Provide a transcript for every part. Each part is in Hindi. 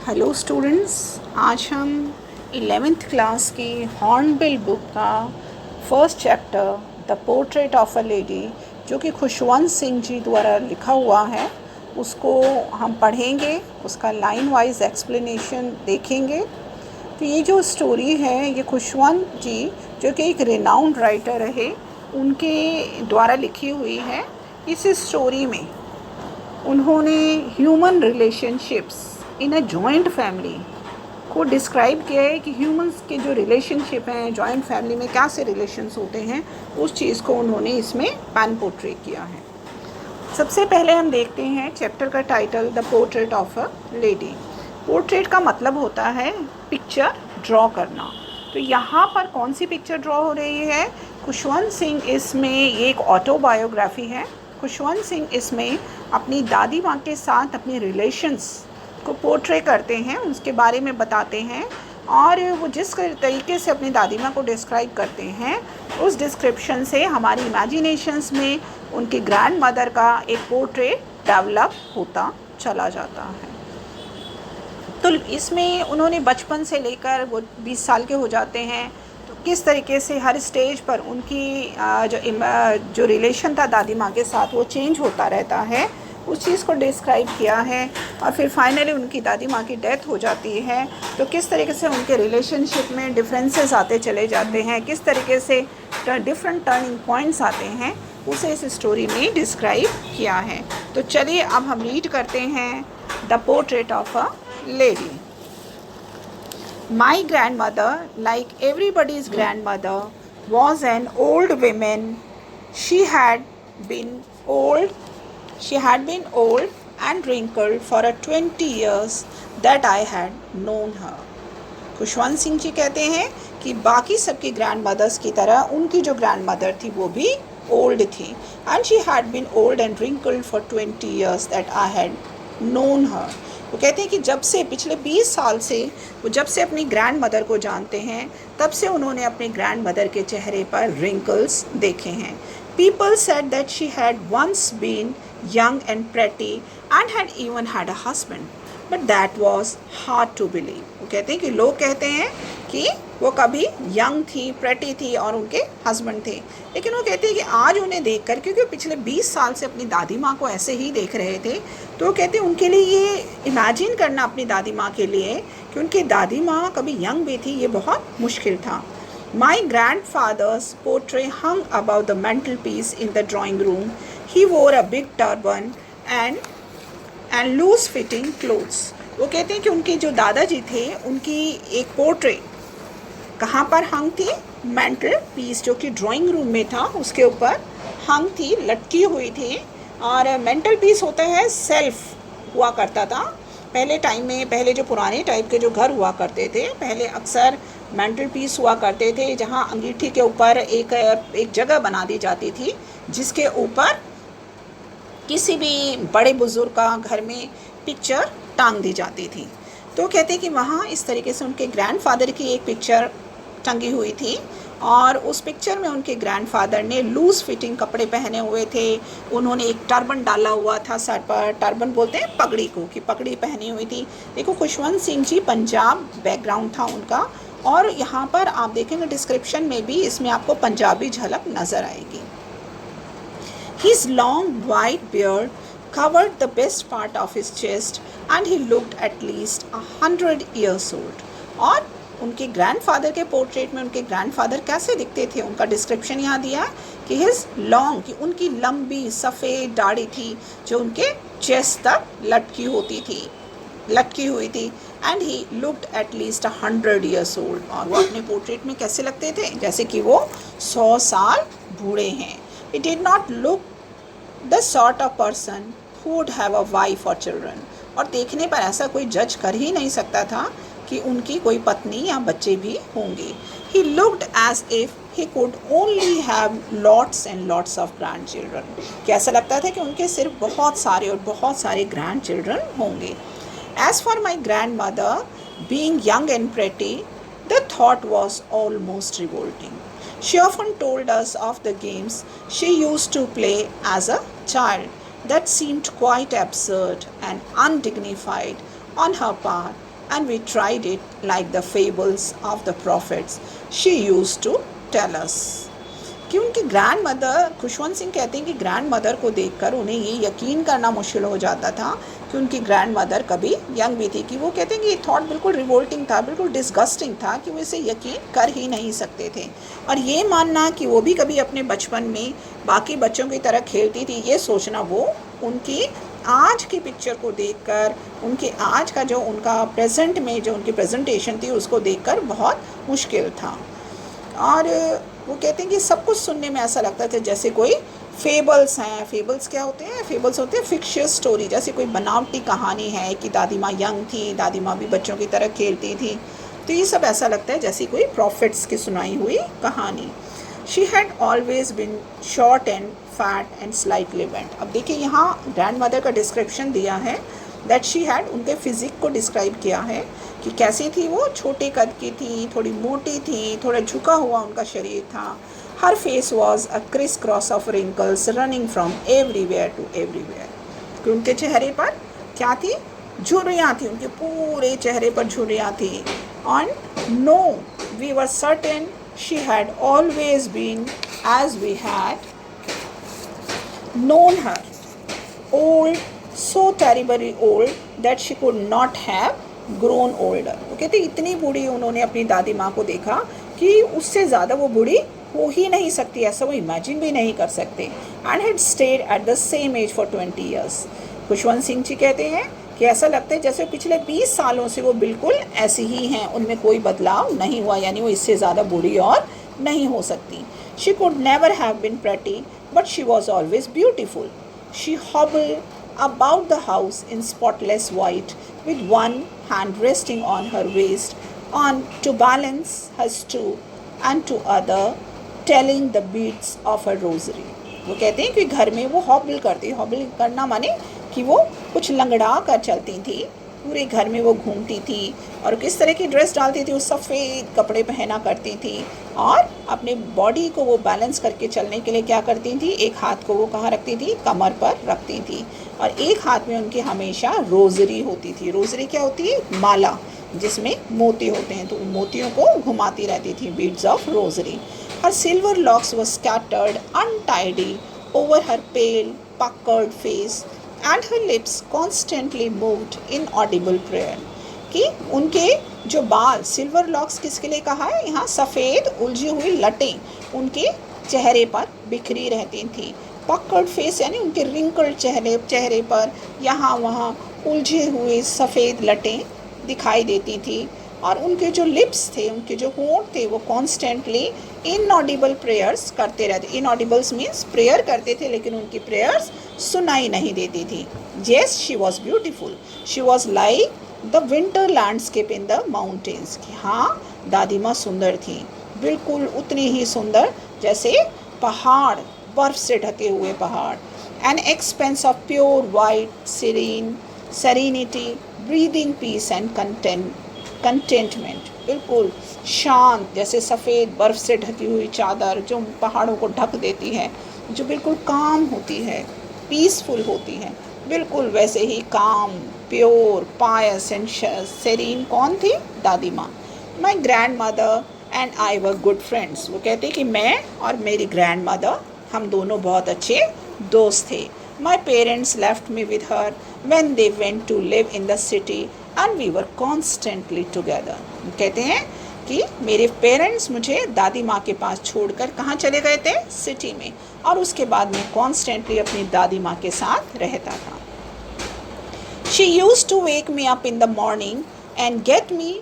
हेलो स्टूडेंट्स, आज हम 11th क्लास की हॉर्नबिल बुक का first chapter the portrait of a lady, जो कि खुशवंत सिंह जी द्वारा लिखा हुआ है, उसको हम पढ़ेंगे। उसका लाइन वाइज एक्सप्लेनेशन देखेंगे। तो ये जो स्टोरी है, ये खुशवंत जी जो कि एक रिनाउंड राइटर रहे, उनके द्वारा लिखी हुई है। इस स्टोरी में उन्होंने human relationships in a joint family को डिस्क्राइब किया है कि ह्यूमंस के जो रिलेशनशिप हैं जॉइंट फैमिली में कैसे रिलेशंस होते हैं, उस चीज़ को उन्होंने इसमें पैन पोर्ट्रे किया है। सबसे पहले हम देखते हैं चैप्टर का title the portrait of a lady. Portrait का मतलब होता है पिक्चर ड्रॉ करना। तो यहाँ पर कौन सी पिक्चर ड्रॉ हो रही है? खुशवंत सिंह इसमें ये एक ऑटोबायोग्राफी है। खुशवंत सिंह इसमें अपनी दादी माँ के साथ अपने रिलेशंस को पोर्ट्रे करते हैं, उसके बारे में बताते हैं, और वो जिस तरीके से अपनी दादी माँ को डिस्क्राइब करते हैं, उस डिस्क्रिप्शन से हमारी इमेजिनेशंस में उनकी ग्रैंड मदर का एक पोर्ट्रेट डेवलप होता चला जाता है। तो इसमें उन्होंने बचपन से लेकर वो 20 साल के हो जाते हैं, तो किस तरीके से हर स्टेज पर उनकी जो रिलेशन था दादी माँ के साथ वो चेंज होता रहता है, उस चीज़ को डिस्क्राइब किया है। और फिर फाइनली उनकी दादी माँ की डेथ हो जाती है, तो किस तरीके से उनके रिलेशनशिप में डिफरेंसेस आते चले जाते हैं, किस तरीके से डिफरेंट टर्निंग पॉइंट्स आते हैं, उसे इस स्टोरी में डिस्क्राइब किया है। तो चलिए अब हम रीड करते हैं the portrait of a lady. My grandmother, like everybody's grandmother, was an old woman. She had been old. She had been old and wrinkled for a 20 years that I had known her. Khushwant Singh ji कहते हैं कि बाकी सबकी ग्रैंड मदर्स की तरह उनकी जो ग्रैंड मदर थी वो भी ओल्ड थी, and she had been old and wrinkled for 20 years that I had known her. वो कहते हैं कि जब से पिछले 20 साल से वो जब से अपनी ग्रैंड मदर को जानते हैं, तब से उन्होंने अपनी ग्रैंड मदर के चेहरे पर रिंकल्स देखे हैं। People said that she had once been young and pretty and had even had a husband, but that was hard to believe. वो कहते हैं कि लोग कहते हैं कि वो कभी यंग थी, प्रेटी थी और उनके हस्बैंड थे, लेकिन वो कहते हैं कि आज उन्हें देखकर, क्योंकि पिछले 20 साल से अपनी दादी माँ को ऐसे ही देख रहे थे, तो वो कहते हैं उनके लिए ये इमेजिन करना अपनी दादी माँ के लिए कि उनकी दादी माँ कभी यंग भी थी, ये बहुत मुश्किल था। My grandfather's portrait hung above the mantelpiece in the drawing room. He wore a big turban and loose fitting clothes. वो कहते हैं कि उनके जो दादाजी थे, उनकी एक पोर्ट्रेट कहाँ पर हंग थी? मेंटल पीस, जो कि ड्राइंग रूम में था, उसके ऊपर हंग थी, लटकी हुई थी। और मेंटल पीस होता है सेल्फ हुआ करता था पहले टाइम में। पहले जो पुराने टाइप के जो घर हुआ करते थे, पहले अक्सर मेंटल पीस हुआ करते थे, जहाँ अंगीठी के ऊपर एक जगह बना दी जाती थी, जिसके ऊपर किसी भी बड़े बुजुर्ग का घर में पिक्चर टांग दी जाती थी। तो कहते हैं कि वहाँ इस तरीके से उनके ग्रैंडफादर की एक पिक्चर टंगी हुई थी, और उस पिक्चर में उनके ग्रैंडफादर ने लूज़ फिटिंग कपड़े पहने हुए थे। उन्होंने एक टर्बन डाला हुआ था सर पर, टर्बन बोलते हैं पगड़ी को, कि पगड़ी पहनी हुई थी। देखो, खुशवंत सिंह जी पंजाब बैकग्राउंड था उनका, और यहाँ पर आप देखेंगे डिस्क्रिप्शन में भी इसमें आपको पंजाबी झलक नज़र आएगी। His long white beard covered the best part of his chest and he looked at least 100 years old. और उनके ग्रैंडफादर के पोर्ट्रेट में उनके ग्रैंडफादर कैसे दिखते थे, उनका डिस्क्रिप्शन यहाँ दिया है कि हिज लॉन्ग, कि उनकी लंबी सफ़ेद दाढ़ी थी जो उनके चेस्ट तक लटकी हुई थी, and he looked at least 100 years old. और वो अपने पोर्ट्रेट में कैसे लगते थे? जैसे कि वो 100 साल बूढ़े हैं. He did not look the sort of person who would have a wife or children. और देखने पर ऐसा कोई जज कर ही नहीं सकता था कि उनकी कोई पत्नी या बच्चे भी होंगे. He looked as if he could only have lots and lots of grandchildren. कैसा लगता था कि उनके सिर्फ बहुत सारे grandchildren होंगे. As for my grandmother, being young and pretty, the thought was almost revolting. She often told us of the games she used to play as a child that seemed quite absurd and undignified on her part, and we tried it like the fables of the prophets she used to tell us. कि उनकी ग्रैंड मदर, खुशवंत सिंह कहते हैं कि ग्रैंड मदर को देखकर उन्हें ये यकीन करना मुश्किल हो जाता था कि उनकी ग्रैंड मदर कभी यंग भी थी, कि वो कहते हैं कि ये थॉट बिल्कुल रिवोल्टिंग था, बिल्कुल डिस्गस्टिंग था, कि वो इसे यकीन कर ही नहीं सकते थे। और ये मानना कि वो भी कभी अपने बचपन में बाकी बच्चों की तरह खेलती थी, ये सोचना वो उनकी आज की पिक्चर को देखकर, उनके आज का जो उनका प्रेजेंट में जो उनकी प्रेजेंटेशन थी उसको देखकर बहुत मुश्किल था। और वो कहते हैं कि सब कुछ सुनने में ऐसा लगता था जैसे कोई फेबल्स हैं। फेबल्स क्या होते हैं? फेबल्स होते हैं फिक्शियस स्टोरी, जैसे कोई बनावटी कहानी है कि दादी माँ यंग थी, दादी माँ भी बच्चों की तरह खेलती थी। तो ये सब ऐसा लगता है जैसे कोई प्रॉफिट्स की सुनाई हुई कहानी। She had always been short and fat and slightly bent. अब देखिए यहाँ ग्रैंड मदर का डिस्क्रिप्शन दिया है, दैट शी हैड, उनके फिजिक को डिस्क्राइब किया है कि कैसी थी वो, छोटे कद की थी, थोड़ी मोटी थी, थोड़ा झुका हुआ उनका शरीर था। Her face was a criss cross of wrinkles running from everywhere to everywhere. कि उनके चेहरे पर क्या थी? झुर्रियाँ थी, उनके पूरे चेहरे पर झुर्रियाँ थी। और no we were certain she had always been as we had known her, old, so terribly old that she could not have grown older। वो कहते इतनी बूढ़ी उन्होंने अपनी दादी माँ को देखा कि उससे ज़्यादा वो बूढ़ी हो ही नहीं सकती, ऐसा वो इमेजिन भी नहीं कर सकते। And had stayed at the same age for 20 years। Khushwant Singh ji कहते हैं कि ऐसा लगता है जैसे पिछले 20 सालों से वो बिल्कुल ऐसी ही हैं, उनमें कोई बदलाव नहीं हुआ, यानी वो इससे ज़्यादा बूढ़ी और नहीं हो सकती। She could never have been pretty, but she was always beautiful. She hobbled about the house in spotless white, with one hand resting on her waist, on to balance her stool, and to other telling the beads of her rosary। वो कहते हैं कि घर में वो हॉबल करती, हॉबल करना माने कि वो कुछ लंगड़ा कर चलती थी, पूरे घर में वो घूमती थी। और किस तरह की ड्रेस डालती थी? वो सफ़ेद कपड़े पहना करती थी, और अपने बॉडी को वो बैलेंस करके चलने के लिए क्या करती थी? एक हाथ को वो कहाँ रखती थी? कमर पर रखती थी, और एक हाथ में उनकी हमेशा रोज़री होती थी। रोज़री क्या होती है? माला, जिसमें मोती होते हैं, तो मोतियों को घुमाती रहती थी, beads of rosary. Her silver locks were scattered untidy over her pale puckered face and her lips constantly moved in audible prayer। कि उनके जो बाल, सिल्वर लॉक्स किसके लिए कहा है? यहाँ सफ़ेद उलझी हुई लटें उनके चेहरे पर बिखरी रहती थी। पक्कड़ फेस यानी उनके रिंकल्ड चेहरे पर यहाँ वहाँ उलझे हुए सफ़ेद लटें दिखाई देती थी। और उनके जो लिप्स थे, उनके जो होंठ थे, वो कॉन्स्टेंटली इनऑडिबल प्रेयर्स करते रहते। इनऑडिबल्स मीन्स प्रेयर करते थे लेकिन उनकी प्रेयर्स सुनाई नहीं देती थी। Yes she was beautiful, she was like the winter landscape in the mountains. कि हाँ, दादी माँ सुंदर थी, बिल्कुल उतनी ही सुंदर जैसे पहाड़, बर्फ से ढके हुए पहाड़। An expanse of pure white serenity breathing peace and contentment. बिल्कुल शांत, जैसे सफ़ेद बर्फ़ से ढकी हुई चादर जो पहाड़ों को ढक देती है, जो बिल्कुल काम होती है, पीसफुल होती है, बिल्कुल वैसे ही काम, प्योर, पायस एंड सेरीन कौन थी? दादी माँ। My grand mother and I were good friends. वो कहते कि मैं और मेरी ग्रैंड मदर, हम दोनों बहुत अच्छे दोस्त थे। My parents left me with her when they went to live in the city and we were constantly together. कहते हैं कि मेरे पेरेंट्स मुझे दादी माँ के पास छोड़कर कहाँ चले गए थे? सिटी में, और उसके बाद मैं कॉन्स्टेंटली अपनी दादी माँ के साथ रहता था। She used to wake me up in the morning and get me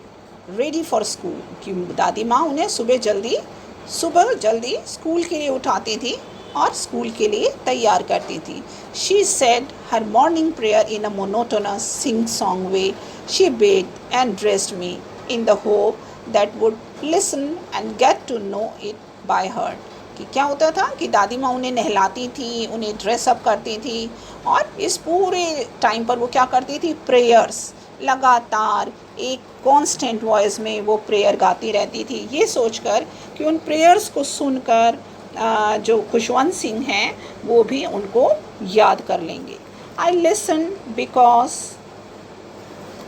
ready for school. कि दादी माँ उन्हें सुबह जल्दी स्कूल के लिए उठाती थी और स्कूल के लिए तैयार करती थी। She said her morning prayer in a monotonous singsong way. She bed and dressed me in the hope that would listen and get to know it by heart. कि क्या होता था कि दादी माँ उन्हें नहलाती थी, उन्हें ड्रेसअप करती थी, और इस पूरे टाइम पर वो क्या करती थी? प्रेयर्स लगातार एक कॉन्स्टेंट वॉइस में वो प्रेयर गाती रहती थी, ये सोचकर कि उन प्रेयर्स को सुनकर जो खुशवंत सिंह हैं वो भी उनको याद कर लेंगे। I listen because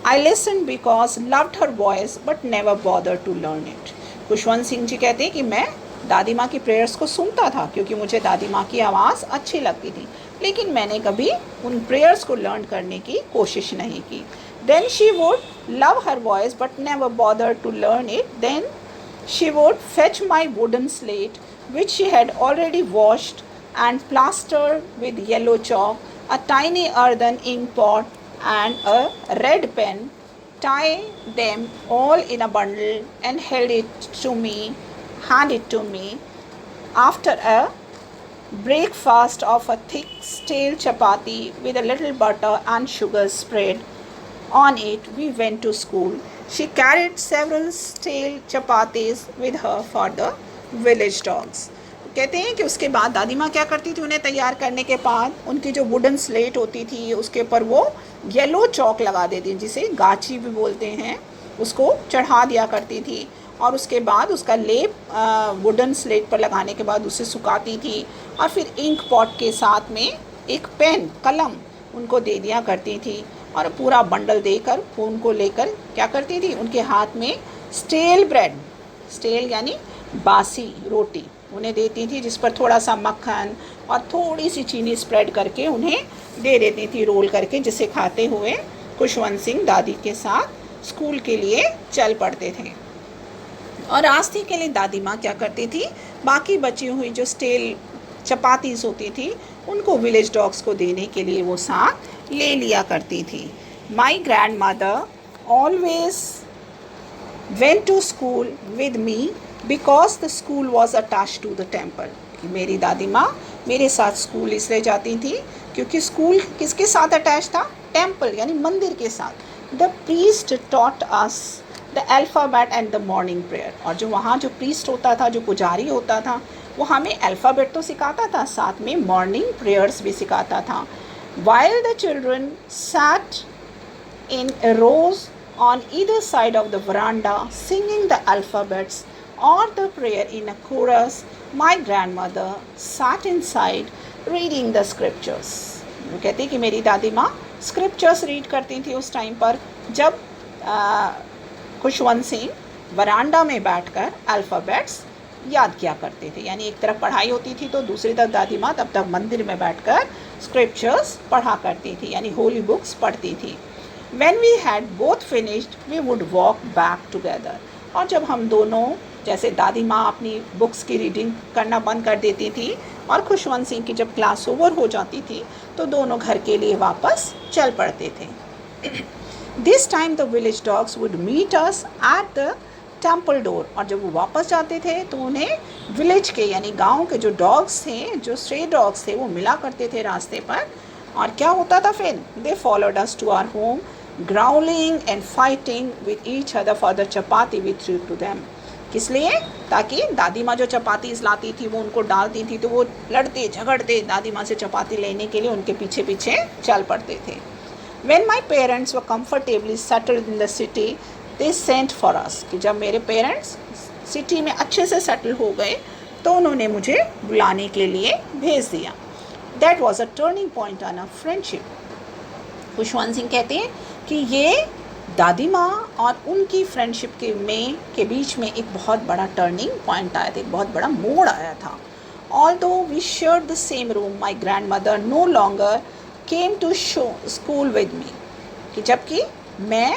I listened because loved her voice but never bothered to learn it. Khushwant Singh ji कहते हैं कि मैं दादी माँ की प्रेयर्स को सुनता था क्योंकि मुझे दादी माँ की आवाज़ अच्छी लगती थी, लेकिन मैंने कभी उन प्रेयर्स को लर्न करने की कोशिश नहीं की. Then she would love her voice but never bothered to learn it. Then she would fetch my wooden slate, which she had already washed and plastered with yellow chalk, a tiny earthen ink pot, and a red pen, tie them all in a bundle, and hand it to me. After a breakfast of a thick stale chapati with a little butter and sugar spread on it, we went to school. She carried several stale chapatis with her for the village dogs. कहते हैं कि उसके बाद दादी माँ क्या करती थी, उन्हें तैयार करने के बाद उनकी जो वुडन स्लेट होती थी उसके ऊपर वो येलो चौक लगा देती, जिसे गाची भी बोलते हैं, उसको चढ़ा दिया करती थी. और उसके बाद उसका लेप वुडन स्लेट पर लगाने के बाद उसे सुखाती थी और फिर इंक पॉट के साथ में एक पेन कलम उनको दे दिया करती थी. और पूरा बंडल देकर उनको लेकर क्या करती थी, उनके हाथ में स्टेल ब्रेड, स्टेल यानी बासी रोटी उन्हें देती थी, जिस पर थोड़ा सा मक्खन और थोड़ी सी चीनी स्प्रेड करके उन्हें दे देती थी रोल करके, जिसे खाते हुए खुशवंत सिंह दादी के साथ स्कूल के लिए चल पड़ते थे. और रास्ते के लिए दादी माँ क्या करती थी, बाकी बची हुई जो स्टेल चपातीस होती थी उनको विलेज डॉग्स को देने के लिए वो साथ ले लिया करती थी. My grandmother always went to school with me because the school was attach to the temple. कि मेरी दादी माँ मेरे साथ स्कूल इसलिए जाती थी क्योंकि स्कूल किसके साथ अटैच था, टेम्पल यानी मंदिर के साथ. The priest taught us the alphabet and the morning prayer. और जो वहाँ जो प्रीस्ट होता था, जो पुजारी होता था, वो हमें अल्फ़ाबेट तो सिखाता था, साथ में मॉर्निंग प्रेयर्स भी सिखाता था. While the children sat in rows on either side of the veranda singing the alphabets or the prayer in a chorus, my grandmother sat inside reading the scriptures. वो कहती कि मेरी दादी माँ स्क्रिप्चर्स रीड करती थी उस टाइम पर, जब खुशवंत सिंह वरांडा में बैठकर अल्फ़ाबेट्स याद किया करते थे. यानी एक तरफ पढ़ाई होती थी तो दूसरी तरफ दादी माँ तब तक मंदिर में बैठकर स्क्रिप्चर्स पढ़ा करती थी, यानी होली बुक्स पढ़ती थी. When we had both finished, we would walk back together. और जब हम दोनों, जैसे दादी माँ अपनी बुक्स की रीडिंग करना बंद कर देती थी और खुशवंत सिंह की जब क्लास ओवर हो जाती थी तो दोनों घर के लिए वापस चल पड़ते थे. This time the village dogs would meet us at the temple door. और जब वो वापस जाते थे तो उन्हें विलेज के यानी गांव के जो डॉग्स थे, जो स्ट्रे डॉग्स थे, वो मिला करते थे रास्ते पर. और क्या होता था फिर, they followed us to our home growling and fighting with each other for the chapati we threw to them. किस लिए, ताकि दादी माँ जो चपाती लाती थी वो उनको डालती थी तो वो लड़ते झगड़ते दादी माँ से चपाती लेने के लिए उनके पीछे पीछे चल पड़ते थे. When my parents were comfortably settled in the city, they sent for us. कि जब मेरे पेरेंट्स सिटी में अच्छे से सेटल हो गए तो उन्होंने मुझे बुलाने के लिए भेज दिया. That was a turning point on our friendship. Khushwant Singh कहते हैं कि ये दादी माँ और उनकी फ्रेंडशिप के बीच में एक बहुत बड़ा टर्निंग पॉइंट आया था, एक बहुत बड़ा मोड़ आया था. Although we shared the same room, my grandmother no longer came to school with me. कि जबकि मैं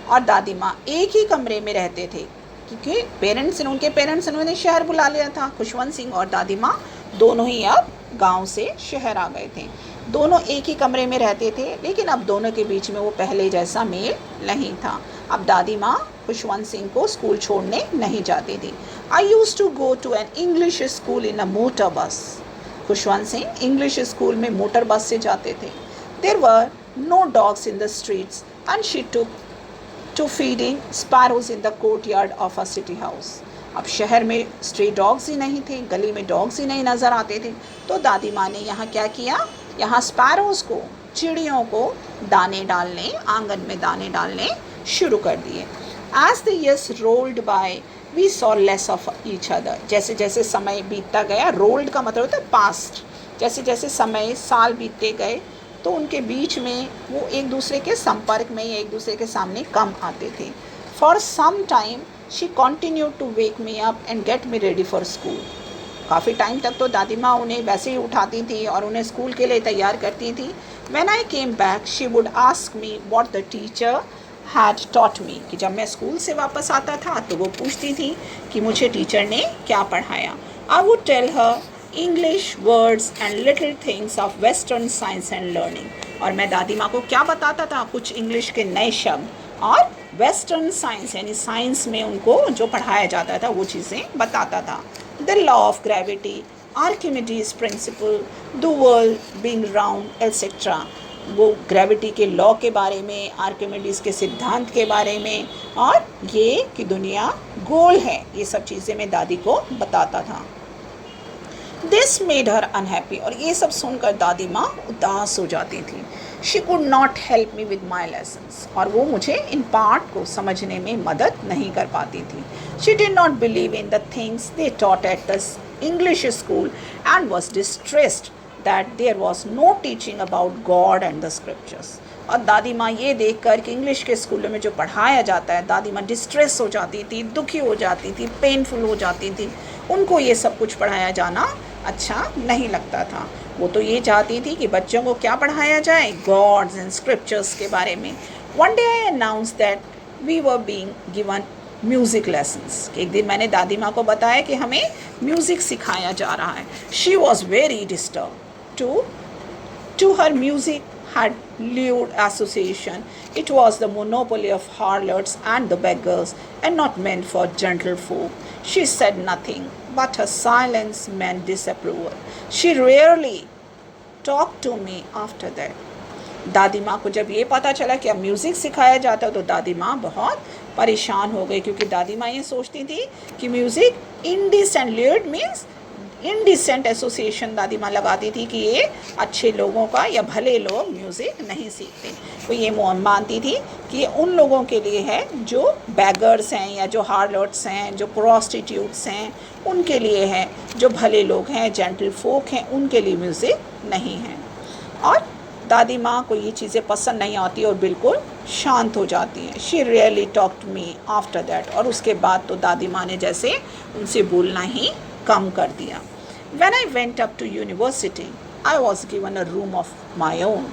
और दादी माँ एक ही कमरे में रहते थे क्योंकि उनके पेरेंट्स ने उन्हें शहर बुला लिया था. खुशवंत सिंह और दादी माँ दोनों ही अब गांव से शहर आ गए थे. दोनों एक ही कमरे में रहते थे, लेकिन अब दोनों के बीच में वो पहले जैसा मेल नहीं था. अब दादी माँ खुशवंत सिंह को स्कूल छोड़ने नहीं जाती थी. I used to go to an English school in a motor bus. Khushwant Singh English school में मोटर बस से जाते थे. There were no dogs in the streets and she took to feeding sparrows in the courtyard of a city house. अब शहर में स्ट्री डॉग्स ही नहीं थे, गली में डॉग्स ही नहीं नज़र आते थे, तो दादी माँ ने यहाँ क्या किया, यहाँ स्पैरोज को, चिड़ियों को दाने डालने, आंगन में दाने डालने शुरू कर दिए. As the years rolled by we saw less of each other. जैसे जैसे समय बीतता गया, रोल्ड का मतलब होता है पास्ट, जैसे जैसे समय साल बीतते गए तो उनके बीच में वो एक दूसरे के संपर्क में, एक दूसरे के सामने कम आते थे. For some time she continued to wake me up and get me ready for school. काफ़ी टाइम तक तो दादी माँ उन्हें वैसे ही उठाती थी और उन्हें स्कूल के लिए तैयार करती थी. When I came back she would ask me what the teacher had taught me. कि जब मैं स्कूल से वापस आता था तो वो पूछती थी कि मुझे टीचर ने क्या पढ़ाया. I would tell her English words and little things of western science and learning. और मैं दादी माँ को क्या बताता था, कुछ इंग्लिश के नए शब्द और वेस्टर्न साइंस यानी साइंस में उनको जो पढ़ाया जाता था वो चीज़ें बताता था. The law of gravity, Archimedes principal, the world being round etcetera. वो ग्रेविटी के लॉ के बारे में, आर्किमिडीज के सिद्धांत के बारे में, और ये कि दुनिया गोल है, ये सब चीज़ें मैं दादी को बताता था. This made her unhappy. और ये सब सुनकर दादी माँ उदास हो जाती थी. She could not help me with my lessons. और वो मुझे इन पार्ट को समझने में मदद नहीं कर पाती थी. She did not believe in the things they taught at the English school and was distressed that there was no teaching about God and the scriptures. और दादी माँ ये देख कर कि इंग्लिश के स्कूलों में जो पढ़ाया जाता है, दादी माँ डिस्ट्रेस हो जाती थी, दुखी हो जाती थी, पेनफुल हो जाती थी. उनको ये सब कुछ पढ़ाया जाना अच्छा नहीं लगता था. वो तो ये चाहती थी कि बच्चों को क्या पढ़ाया जाए, गॉड्स एंड स्क्रिप्चर्स के बारे में. One day I announce that we were being given music lessons. एक दिन मैंने दादी माँ को बताया कि हमें म्यूज़िक सिखाया जा रहा है. She was very disturb. To her music had lewd association. It was the monopoly of harlots and the beggars, and not meant for gentle folk. She said nothing, but her silence meant disapproval. She rarely talked to me after that. दादी माँ को जब ये पता चला कि अब म्यूज़िक सिखाया जाता तो दादी माँ बहुत परेशान हो गई, क्योंकि दादी माँ ये सोचती थी कि music indecent, lewd means indecent association दादी माँ लगाती थी कि ये अच्छे लोगों का या भले लोग म्यूज़िक नहीं सीखते. तो ये मानती थी कि ये उन लोगों के लिए है जो बैगर्स हैं या जो हार्लॉट्स हैं, जो प्रोस्टिट्यूट्स हैं, उनके लिए है. जो भले लोग हैं, जेंटल फोक हैं, उनके लिए म्यूज़िक नहीं है. और दादी माँ को ये चीज़ें पसंद नहीं आती और बिल्कुल शांत हो जाती हैं. She really talked me after that. और उसके बाद तो दादी माँ ने जैसे उनसे बोलना ही कम कर दिया. When I went up to university, I was given a room of my own.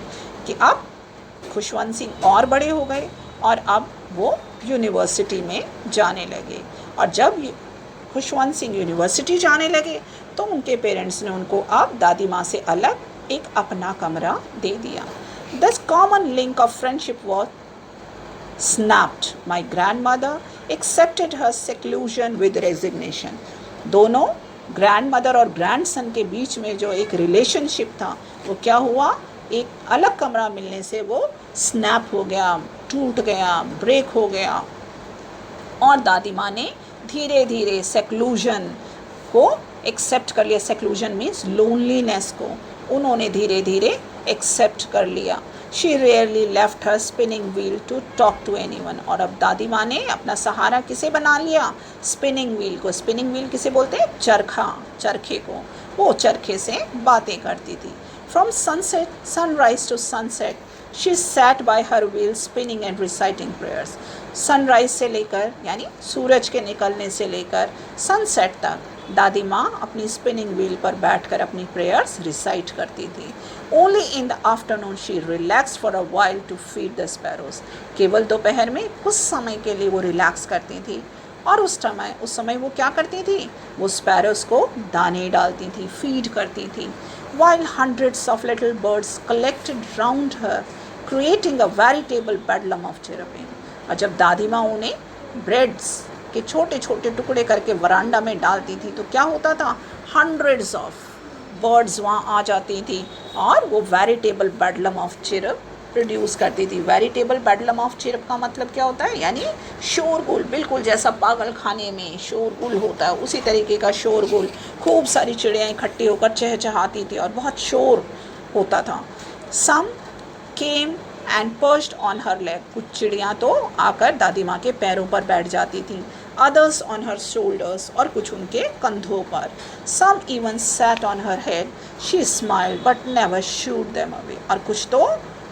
कि अब खुशवंत सिंह और बड़े हो गए और अब वो यूनिवर्सिटी में जाने लगे. और जब खुशवंत सिंह यूनिवर्सिटी जाने लगे तो उनके पेरेंट्स ने उनको अब दादी माँ से अलग एक अपना कमरा दे दिया. The common link of friendship was snapped. My grandmother accepted her seclusion with resignation. दोनों ग्रैंड मदर और ग्रैंड सन के बीच में जो एक रिलेशनशिप था वो क्या हुआ, एक अलग कमरा मिलने से वो स्नैप हो गया, टूट गया, ब्रेक हो गया. और दादी माँ ने धीरे धीरे सेक्लूजन को एक्सेप्ट कर लिया. सेक्लूजन मीन्स लोनलीनेस को उन्होंने धीरे धीरे एक्सेप्ट कर लिया. She rarely left her spinning wheel to talk to anyone. और अब दादी माँ ने अपना सहारा किसे बना लिया, स्पिनिंग व्हील को. स्पिनिंग व्हील किसे बोलते हैं, चरखा, चरखे को. वो चरखे से बातें करती थी. From sunset sunrise to sunset she sat by her wheel spinning and reciting prayers. Sunrise से लेकर यानी सूरज के निकलने से लेकर सनसेट तक दादी माँ अपनी स्पिनिंग व्हील पर बैठकर अपनी प्रेयर्स रिसाइट करती थी. Only in the afternoon she relax for a while to feed the sparrows. केवल दोपहर में कुछ समय के लिए वो रिलैक्स करती थी. और उस समय वो क्या करती थी, वो स्पैरोज को दाने डालती थी, फीड करती थी. While hundreds of little birds collected round her creating a veritable bedlam of chirping. और जब दादी माँ उन्हें ब्रेड्स के छोटे छोटे टुकड़े करके वरांडा में डालती थी तो क्या होता था, हंड्रेड्स ऑफ बर्ड्स वहाँ आ जाती थी और वो veritable bedlam of chirp produce करती थी. वेरिटेबल बेडलम ऑफ चिरप का मतलब क्या होता है, यानी शोरगुल. बिल्कुल जैसा पागल खाने में शोरगुल होता है उसी तरीके का शोरगुल. खूब सारी चिड़ियाँ इकट्ठी होकर चहचहाती थी और बहुत शोर होता था. Some came and perched on her leg. कुछ चिड़ियाँ तो आकर दादी माँ के पैरों पर बैठ जाती थी. others on her shoulders, और कुछ उनके कंधों पर. Some even sat on her head. She smiled but never shooed them away. और कुछ तो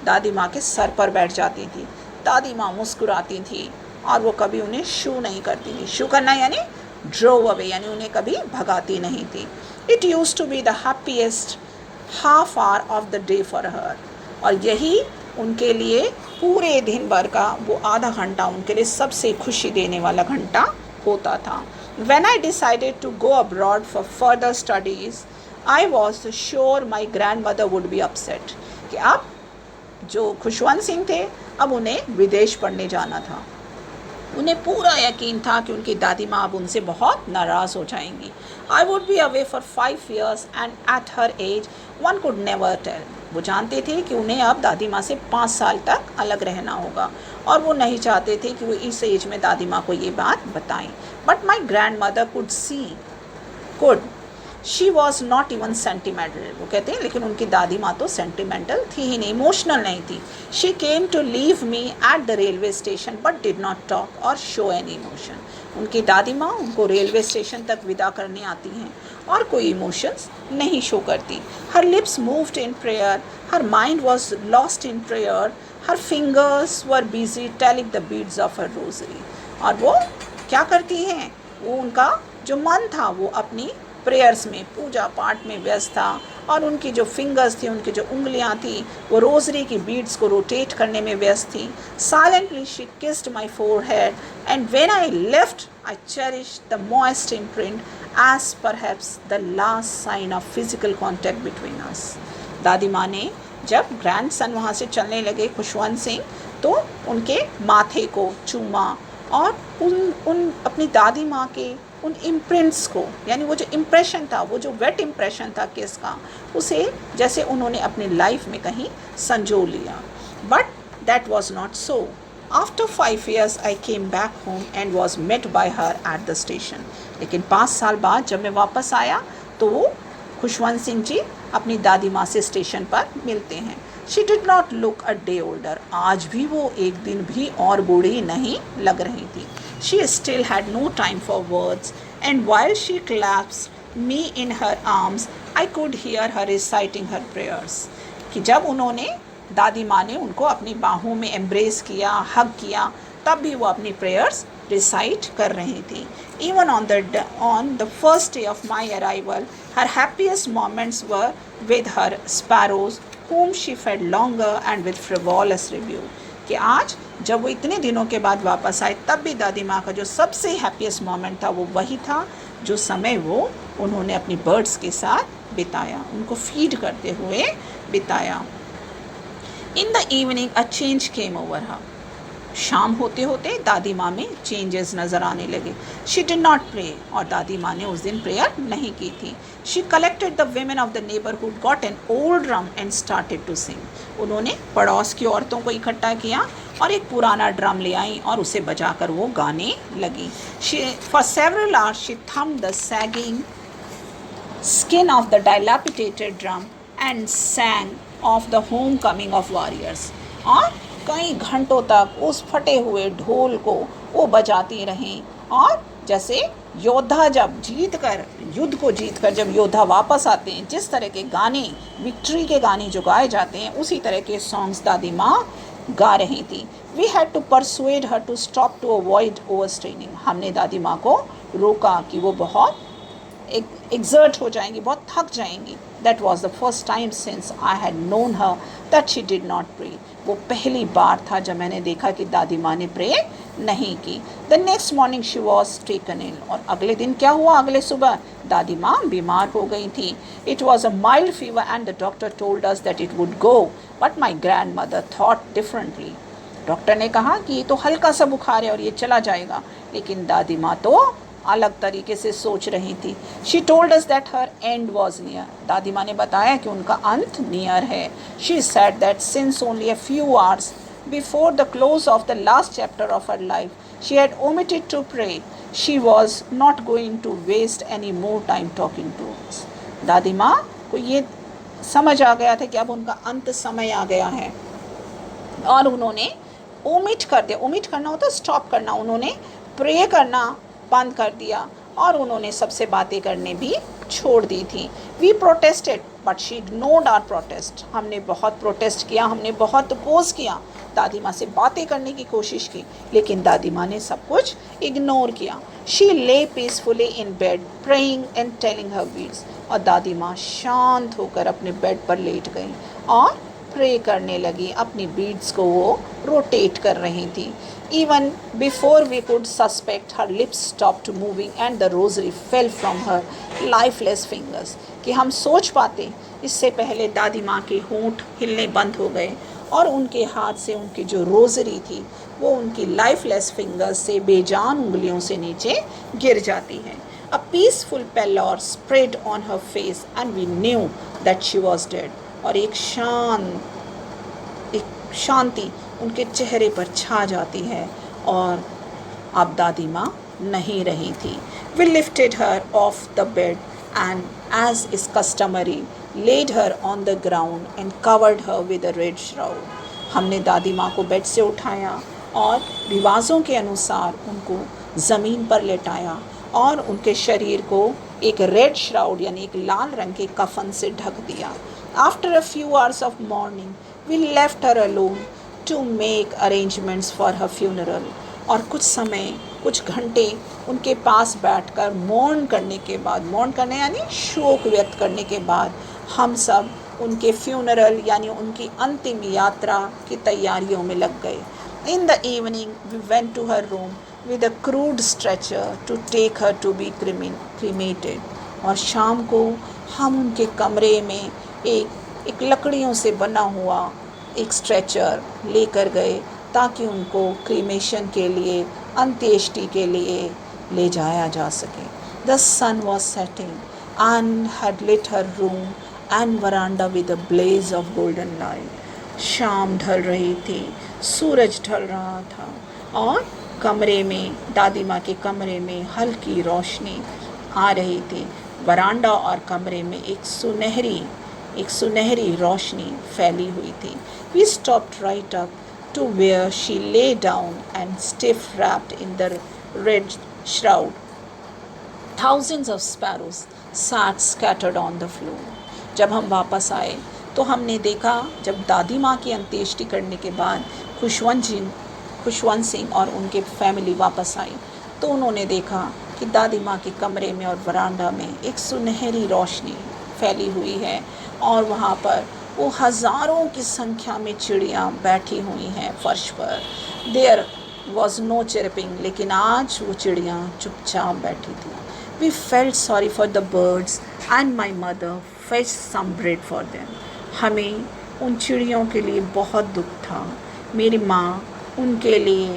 दादी माँ के सर पर बैठ जाती थी. दादी माँ मुस्कुराती थी और वो कभी उन्हें शू नहीं करती थी. शू करना यानी ड्रोव अवे, यानी उन्हें कभी भगाती नहीं थी. It used to be the happiest half hour of the day for her. और यही उनके लिए पूरे दिन भर का वो आधा घंटा उनके लिए सबसे खुशी देने वाला घंटा होता था. When I decided to go abroad for further studies, I was sure my grandmother would be upset. कि अब जो खुशवंत सिंह थे, अब उन्हें विदेश पढ़ने जाना था. उन्हें पूरा यकीन था कि उनकी दादी माँ अब उनसे बहुत नाराज़ हो जाएंगी. I would be away for 5 years and at her age one could never tell. वो जानते थे कि उन्हें अब दादी माँ से 5 साल तक अलग रहना होगा और वो नहीं चाहते थे कि वो इस एज में दादी माँ को ये बात बताएं. But my grandmother could. She was not even sentimental. वो कहते हैं लेकिन उनकी दादी माँ तो सेंटिमेंटल थी ही नहीं, इमोशनल नहीं थी. She came to leave me at the railway station but did not talk or show any emotion. उनकी दादी माँ उनको रेलवे स्टेशन तक विदा करने आती हैं और कोई इमोशंस नहीं शो करती. Her lips moved in prayer. Her mind was lost in prayer. Her fingers were busy telling the beads of her rosary. और वो क्या करती हैं? वो उनका जो मन था वो अपनी प्रेयर्स में, पूजा पाठ में व्यस्त था और उनकी जो फिंगर्स थी, उनकी जो उंगलियां थी, वो रोजरी की बीड्स को रोटेट करने में व्यस्त थी. Silently she kissed my forehead and when I left I cherished the moist imprint as perhaps the last sign of physical contact between us. दादी माँ ने जब ग्रैंडसन वहाँ से चलने लगे खुशवंत सिंह, तो उनके माथे को चूमा और उन अपनी दादी माँ के उन इम्प्रिंट्स को, यानी वो जो इम्प्रेशन था, वो जो वेट इम्प्रेशन था किस का, उसे जैसे उन्होंने अपनी लाइफ में कहीं संजो लिया. But that was not so. After 5 years I came back home and was met by her at the station. लेकिन 5 साल बाद जब मैं वापस आया तो वो खुशवंत सिंह जी अपनी दादी माँ से स्टेशन पर मिलते हैं. She did not look a day older. आज भी वो एक दिन भी और बूढ़ी नहीं लग रही थी. She still had no time for words, and while she clasped me in her arms, I could hear her reciting her prayers. कि जब उन्होंने दादी माँ ने उनको अपनी बाहों में एम्ब्रेस किया, हग किया, तब भी वो अपनी प्रेयर्स रिसाइट कर रही थी. Even on the first day of my arrival, her happiest moments were with her sparrows, whom she fed longer and with frivolous rebuke. कि आज जब वो इतने दिनों के बाद वापस आए, तब भी दादी माँ का जो सबसे हैप्पीएस्ट मोमेंट था वो वही था जो समय वो उन्होंने अपनी बर्ड्स के साथ बिताया, उनको फीड करते हुए बिताया. In the evening a change came over हर. शाम होते होते दादी माँ में चेंजेस नज़र आने लगे. She did not pray. और दादी माँ ने उस दिन प्रेयर नहीं की थी. She collected the women of the neighbourhood, got an old drum and started to sing. उन्होंने पड़ोस की औरतों को इकट्ठा किया और एक पुराना ड्रम ले आई और उसे बजाकर वो गाने लगी. She for several hours she thumbed the sagging skin of the dilapidated drum and sang of the home coming of warriors. और कई घंटों तक उस फटे हुए ढोल को वो बजाती रहें और जैसे योद्धा जब युद्ध को जीत कर जब योद्धा वापस आते हैं, जिस तरह के गाने, विक्ट्री के गाने जो गाए जाते हैं, उसी तरह के सॉन्ग्स दादी माँ गा रही थी. We had to persuade her to stop to avoid over straining. हमने दादी माँ को रोका कि वो बहुत exert हो जाएंगी, बहुत थक जाएंगी. That was the first time since I had known her that she did not pray. वो पहली बार था जब मैंने देखा कि दादी माँ ने प्रे नहीं की. The next morning she was taken in. और अगले दिन क्या हुआ? अगले सुबह दादी माँ बीमार हो गई थी. It was a mild fever and the doctor told us that it would go. But my grandmother thought differently. Doctor ने कहा कि ये तो हल्का सा बुखार है और ये चला जाएगा, लेकिन दादी माँ तो अलग तरीके से सोच रही थी. She told us that her end was near. दादी माँ ने बताया कि उनका अंत नियर है. She said that since only a few hours before the close of the last chapter of her life she had omitted to pray. She was not going to waste any more time talking to us. दादी माँ को ये समझ आ गया था कि अब उनका अंत समय आ गया है और उन्होंने ओमिट कर दिया. ओमिट करना होता है स्टॉप करना. उन्होंने प्रे करना बंद कर दिया और उन्होंने सबसे बातें करने भी छोड़ दी थी। We protested but she ignored our protest. हमने बहुत प्रोटेस्ट किया, हमने बहुत अपोज किया, दादी माँ से बातें करने की कोशिश की, लेकिन दादी माँ ने सब कुछ इग्नोर किया। शी ले peacefully in bed praying and telling her beads. और दादी माँ शांत होकर अपने बेड पर लेट गई और प्रे करने लगी, अपनी बीड्स को वो रोटेट कर रही थी। Even before we could suspect, her lips stopped moving and the rosary fell from her lifeless fingers. कि हम सोच पाते, इससे पहले दादी माँ के होंठ हिलने बंद हो गए और उनके हाथ से उनकी जो रोजरी थी वो उनकी लाइफलेस फिंगर्स से, बेजान उंगलियों से नीचे गिर जाती है। A peaceful pallor spread on her face and we knew that she was dead. और एक शांति उनके चेहरे पर छा जाती है और अब दादी माँ नहीं रही थी। We lifted her off the bed and as is customary laid her on the ground and covered her with a red shroud. हमने दादी माँ को बेड से उठाया और रिवाजों के अनुसार उनको ज़मीन पर लेटाया और उनके शरीर को एक रेड श्राउड यानी एक लाल रंग के कफन से ढक दिया। After a few hours of mourning, we left her alone to make arrangements for her funeral. और कुछ समय, कुछ घंटे उनके पास बैठकर मौन करने यानी शोक व्यक्त करने के बाद हम सब उनके फ्यूनरल यानी उनकी अंतिम यात्रा की तैयारियों में लग गए। In the evening, we went to her room with a crude stretcher to take her to be cremated. और शाम को हम उनके कमरे में एक लकड़ियों से बना हुआ एक स्ट्रेचर लेकर गए ताकि उनको क्रीमेशन के लिए, अंत्येष्टि के लिए ले जाया जा सके। The sun was setting and had lit her room and veranda with a blaze of golden light. शाम ढल रही थी, सूरज ढल रहा था और कमरे में, दादी माँ के कमरे में हल्की रोशनी आ रही थी। वरांडा और कमरे में एक सुनहरी रोशनी फैली हुई थी। We stopped right up to where she lay down and stiff wrapped in the red shroud. Thousands of sparrows sat scattered on the floor. जब हम वापस आए तो हमने देखा, जब दादी माँ की अंत्येष्टि करने के बाद खुशवंत सिंह और उनके फैमिली वापस आई तो उन्होंने देखा कि दादी माँ के कमरे में और वरांडा में एक सुनहरी रोशनी फैली हुई है और वहाँ पर वो हज़ारों की संख्या में चिड़ियाँ बैठी हुई हैं फर्श पर। देयर वॉज नो चिरपिंग, लेकिन आज वो चिड़ियाँ चुपचाप बैठी थी। We felt sorry for the birds and my mother fetch some bread for them. हमें उन चिड़ियों के लिए बहुत दुख था। मेरी माँ उनके लिए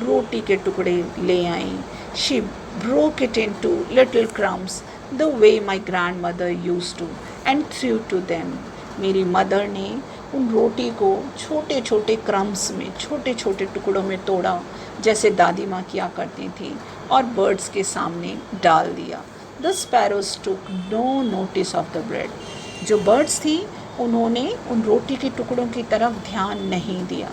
रोटी के टुकड़े ले आई। She broke it into little crumbs the way my grandmother used to and threw to them. मेरी मदर ने उन रोटी को छोटे छोटे क्रम्स में, छोटे छोटे टुकड़ों में तोड़ा जैसे दादी माँ किया करती थी और बर्ड्स के सामने डाल दिया। The sparrows took no notice of the bread. जो बर्ड्स थी उन्होंने उन रोटी के टुकड़ों की तरफ ध्यान नहीं दिया।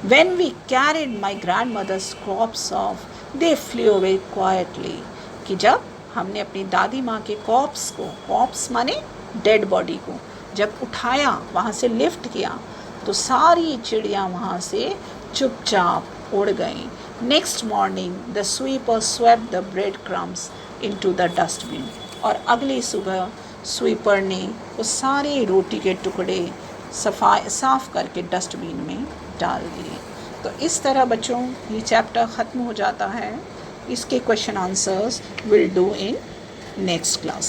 When we carried my grandmother's corpse off, they flew away quietly. कि जब हमने अपनी दादी माँ के कॉर्प्स माने डेड बॉडी को जब उठाया, वहाँ से लिफ्ट किया, तो सारी चिड़ियाँ वहाँ से चुपचाप उड़ गईं। Next morning the sweeper swept the bread crumbs into the dustbin. और अगली सुबह स्वीपर ने वो सारे रोटी के टुकड़े साफ करके डस्टबिन में डाल दिए। तो इस तरह बच्चों ये चैप्टर ख़त्म हो जाता है। इसके question answers will do in next class.